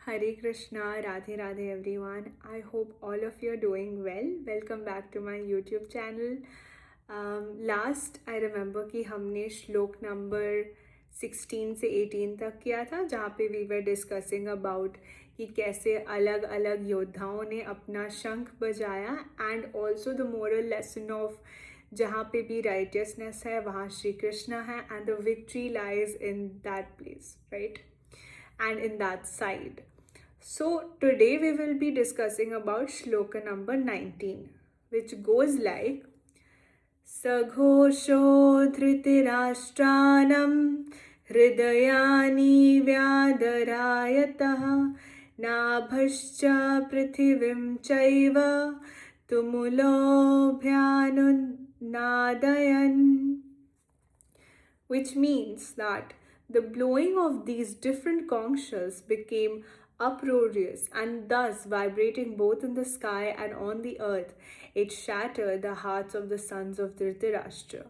Hare Krishna, Radhe Radhe everyone. I hope all of you are doing well. Welcome back to my YouTube channel. Last I remember कि हमने श्लोक number 16 से 18 तक किया था, जहाँ पे we were discussing about कि कैसे अलग अलग योद्धाओं ने अपना शंख बजाया and also the moral lesson of जहाँ पे भी righteousness है वहाँ श्री कृष्ण है and the victory lies in that place, right? And in that side. So today we will be discussing about shloka number 19, which goes like Saghosho dhritirashtanam hridayani vyadarayatah nabhascha prithivim chaiva tumulo bhyanunadayan, which means that the blowing of these different conch shells became uproarious and thus vibrating both in the sky and on the earth. It shattered the hearts of the sons of Dhritarashtra.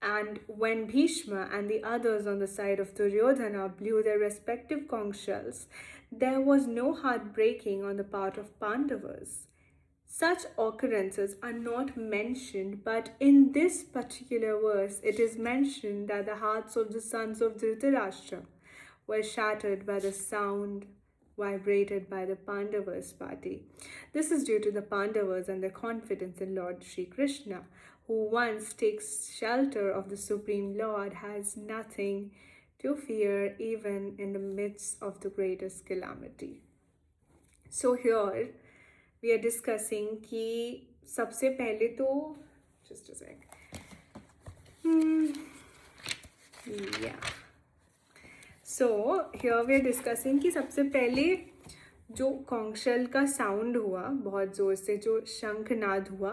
And when Bhishma and the others on the side of Duryodhana blew their respective conch shells, there was no heart breaking on the part of Pandavas. Such occurrences are not mentioned, but in this particular verse, it is mentioned that the hearts of the sons of Dhritarashtra were shattered by the sound vibrated by the Pandavas' party. This is due to the Pandavas and their confidence in Lord Sri Krishna, who once takes shelter of the Supreme Lord has nothing to fear even in the midst of the greatest calamity. So here we are discussing कि सबसे पहले तो just a sec. Yeah. So here we are discussing कि सबसे पहले जो कॉन्शल का sound हुआ बहुत ज़ोर से, जो शंखनाद हुआ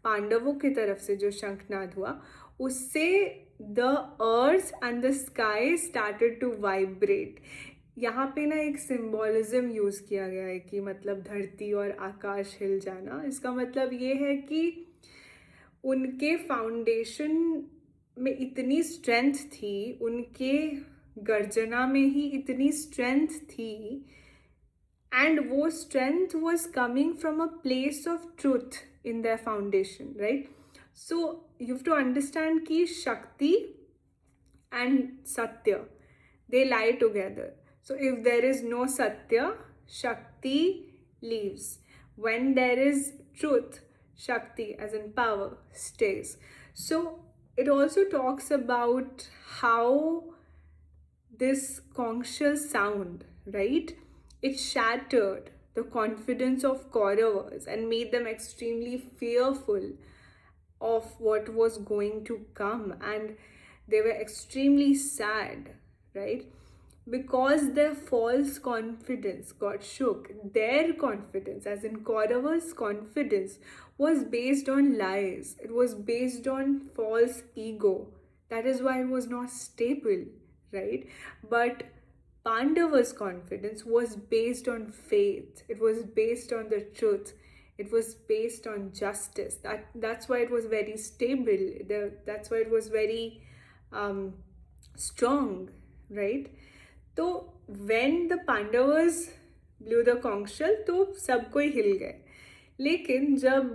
पांडवों की तरफ से, जो शंखनाद हुआ उससे the earth and the sky started to vibrate. यहाँ पे ना एक सिंबॉलिज्म यूज़ किया गया है कि मतलब धरती और आकाश हिल जाना. इसका मतलब ये है कि उनके फाउंडेशन में इतनी स्ट्रेंथ थी, उनके गर्जना में ही इतनी स्ट्रेंथ थी, एंड वो strength was coming from a place of truth in their foundation, right? So you have to understand कि शक्ति and Satya, they lie together. So if there is no Satya, Shakti leaves. When there is truth, Shakti, as in power, stays. So it also talks about how this conchal sound, right? It shattered the confidence of Kauravas and made them extremely fearful of what was going to come, and they were extremely sad, right? Because their false confidence got shook. Their confidence, as in Kaurava's confidence, was based on lies. It was based on false ego. That is why it was not stable, right? But Pandava's confidence was based on faith. It was based on the truth. It was based on justice. That's why it was very stable. That's why it was very strong, right? तो when the Pandavas blew the conch shell, तो सब कोई हिल गए. लेकिन जब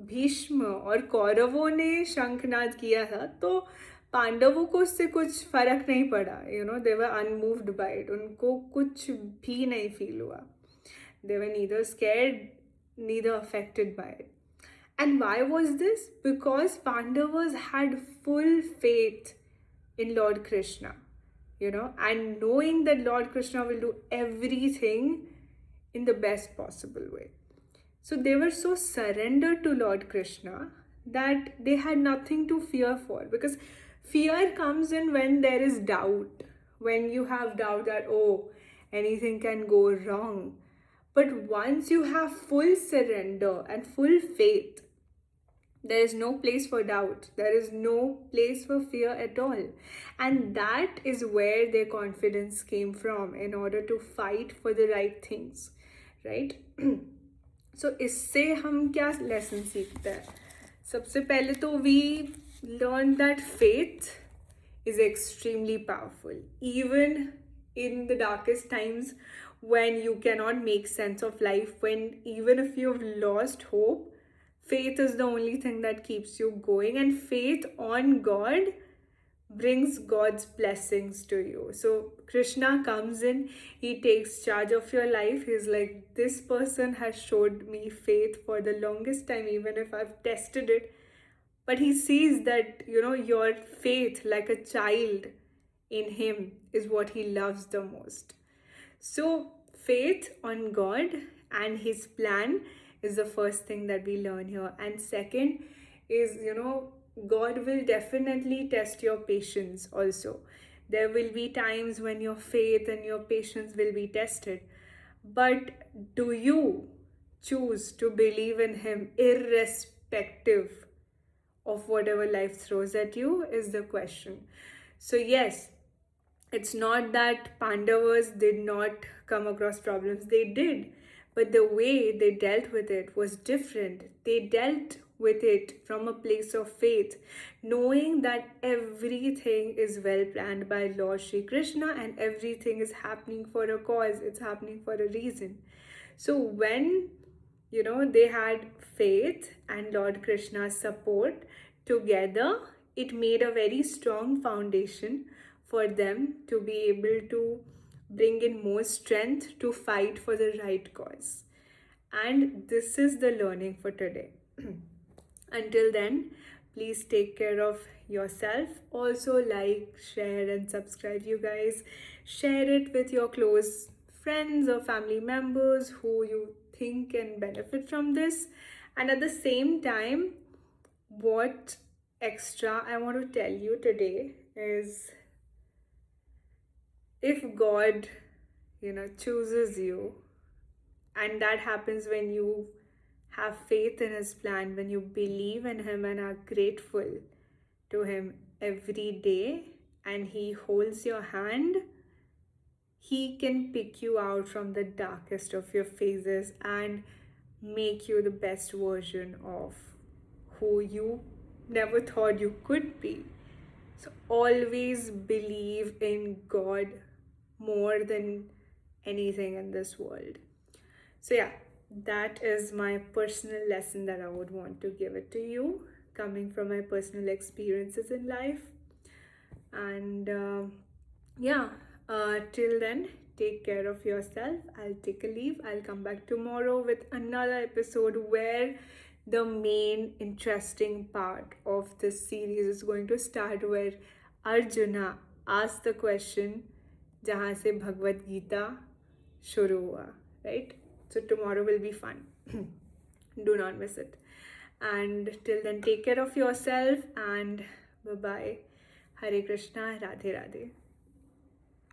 भीष्म और कौरवों ने शंखनाद किया था तो पांडवों को उससे कुछ फर्क नहीं पड़ा. They were unmoved by it. उनको कुछ भी नहीं फील हुआ. They were neither scared neither affected by it. And why was this? Because Pandavas had full faith in Lord Krishna, and knowing that Lord Krishna will do everything in the best possible way. So they were so surrendered to Lord Krishna that they had nothing to fear for, because fear comes in when there is doubt, when you have doubt that, oh, anything can go wrong. But once you have full surrender and full faith, there is no place for doubt. There is no place for fear at all. And that is where their confidence came from in order to fight for the right things, right? So इससे हम क्या lesson सीखते हैं? सबसे पहले तो we learned that faith is extremely powerful. Even in the darkest times, when you cannot make sense of life, when even if you've lost hope, faith is the only thing that keeps you going, and faith on God brings God's blessings to you. So Krishna comes in, he takes charge of your life. He's like, this person has showed me faith for the longest time, even if I've tested it. But he sees that, your faith, like a child in him, is what he loves the most. So faith on God and his plan is the first thing that we learn here. And second is, God will definitely test your patience also. There will be times when your faith and your patience will be tested. But do you choose to believe in him irrespective of whatever life throws at you, is the question. So yes, it's not that Pandavas did not come across problems, they did, but the way they dealt with it was different. They dealt with it from a place of faith, knowing that everything is well planned by Lord Shri Krishna and everything is happening for a cause, it's happening for a reason. So when they had faith and Lord Krishna's support together, it made a very strong foundation for them to be able to bring in more strength to fight for the right cause. And this is the learning for today. Until then, please take care of yourself. Also, like, share, and subscribe, you guys. Share it with your close friends or family members who you think can benefit from this. And at the same time, what extra I want to tell you today is, if God, chooses you, and that happens when you have faith in his plan, when you believe in him and are grateful to him every day, and he holds your hand, he can pick you out from the darkest of your phases and make you the best version of who you never thought you could be. So always believe in God more than anything in this world. So yeah, that is my personal lesson that I would want to give it to you, coming from my personal experiences in life. And till then, take care of yourself. I'll take a leave. I'll come back tomorrow with another episode where the main interesting part of this series is going to start, where Arjuna asks the question जहाँ से भगवद गीता शुरू हुआ, right? So tomorrow will be fun. Do not miss it. And till then, take care of yourself and bye-bye. Hare Krishna, Radhe Radhe.